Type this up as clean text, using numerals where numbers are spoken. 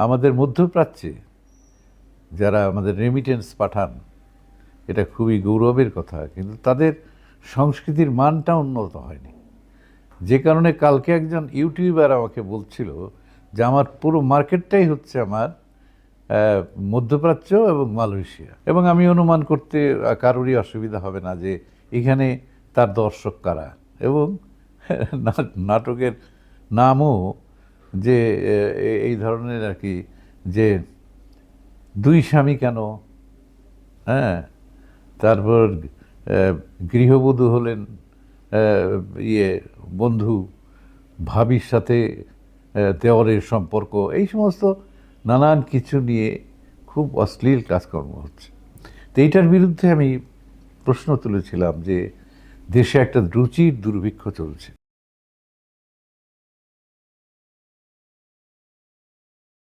আমাদের মধ্যপ্রাচ্যে যারা আমাদের রেমিটেন্স পাঠান, এটা খুবই গৌরবের কথা, কিন্তু তাদের সংস্কৃতির মানটা উন্নত হয়নি। যে কারণে কালকে একজন ইউটিউবার আমাকে বলছিল যে আমার পুরো মার্কেটটাই হচ্ছে আমার মধ্যপ্রাচ্য এবং মালয়েশিয়া, এবং আমি অনুমান করতে কারোরই অসুবিধা হবে না যে এখানে তার দর্শক কারা, এবং নাটকের নামও যে এই ধরনের আর কি, যে দুই স্বামী কেন, হ্যাঁ, তারপর গৃহবধূ হলেন ইয়ে বন্ধু, ভাবির সাথে দেওরের সম্পর্ক, এই সমস্ত নানান কিছু নিয়ে খুব অশ্লীল কাজকর্ম হচ্ছে। তো এইটার বিরুদ্ধে আমি প্রশ্ন তুলেছিলাম যে দেশে একটা রুচির দুর্ভিক্ষ চলছে।